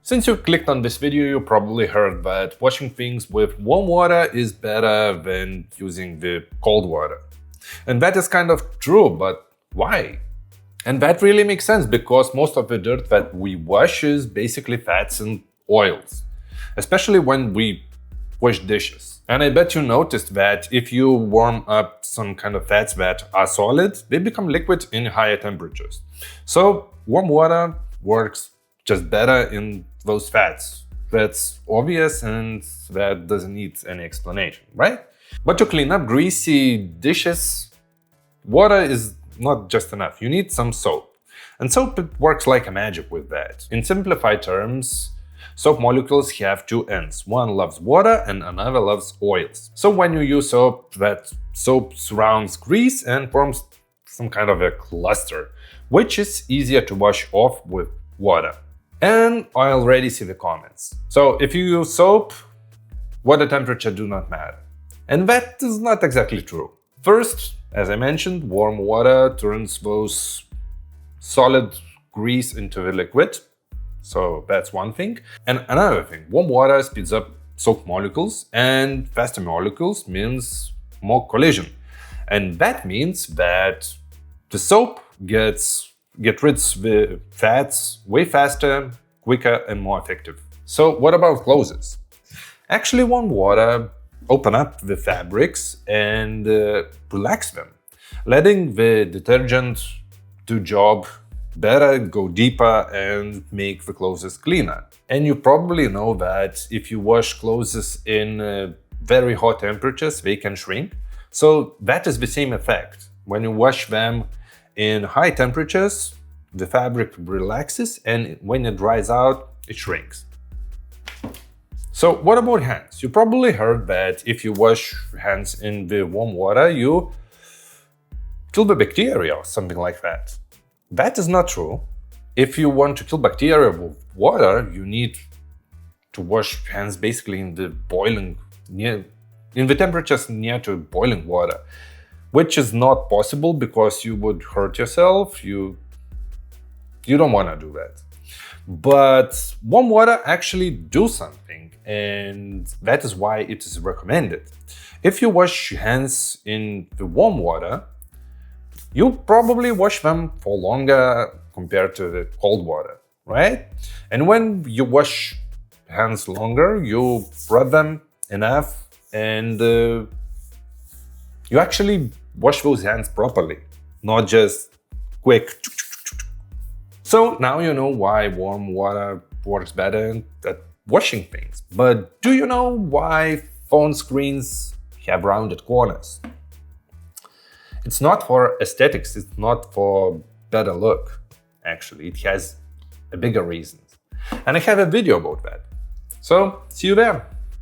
Since you clicked on this video, you probably heard that washing things with warm water is better than using the cold water. And that is kind of true, but why? And that really makes sense because most of the dirt that we wash is basically fats and oils, especially when we wash dishes. And I bet you noticed that if you warm up some kind of fats that are solid, they become liquid in higher temperatures. So warm water works just better in those fats. That's obvious and that doesn't need any explanation, right? But to clean up greasy dishes, water is not just enough. You need some soap. And soap works like a magic with that. In simplified terms, soap molecules have two ends. One loves water and another loves oils. So when you use soap, that soap surrounds grease and forms some kind of a cluster, which is easier to wash off with water. And I already see the comments. So if you use soap, water temperature do not matter. And that is not exactly true. First, as I mentioned, warm water turns those solid grease into the liquid. So that's one thing. And another thing, warm water speeds up soap molecules, and faster molecules means more collision. And that means that the soap gets rid of the fats way faster, quicker, and more effective. So what about clothes? Actually, warm water open up the fabrics and relax them, letting the detergent do job better, go deeper, and make the clothes cleaner. And you probably know that if you wash clothes in very hot temperatures, they can shrink. So that is the same effect. When you wash them in high temperatures, the fabric relaxes, and when it dries out, it shrinks. So what about hands? You probably heard that if you wash hands in the warm water, you kill the bacteria or something like that. That is not true. If you want to kill bacteria with water, you need to wash hands basically in the temperatures near to boiling water, which is not possible because you would hurt yourself. You don't want to do that. But warm water actually do something, and that is why it is recommended. If you wash hands in the warm water, you probably wash them for longer compared to the cold water, right? And when you wash hands longer, you rub them enough, and you actually wash those hands properly, not just quick. So now you know why warm water works better at washing things. But do you know why phone screens have rounded corners? It's not for aesthetics, it's not for better look. Actually, it has a bigger reason. And I have a video about that. So see you there.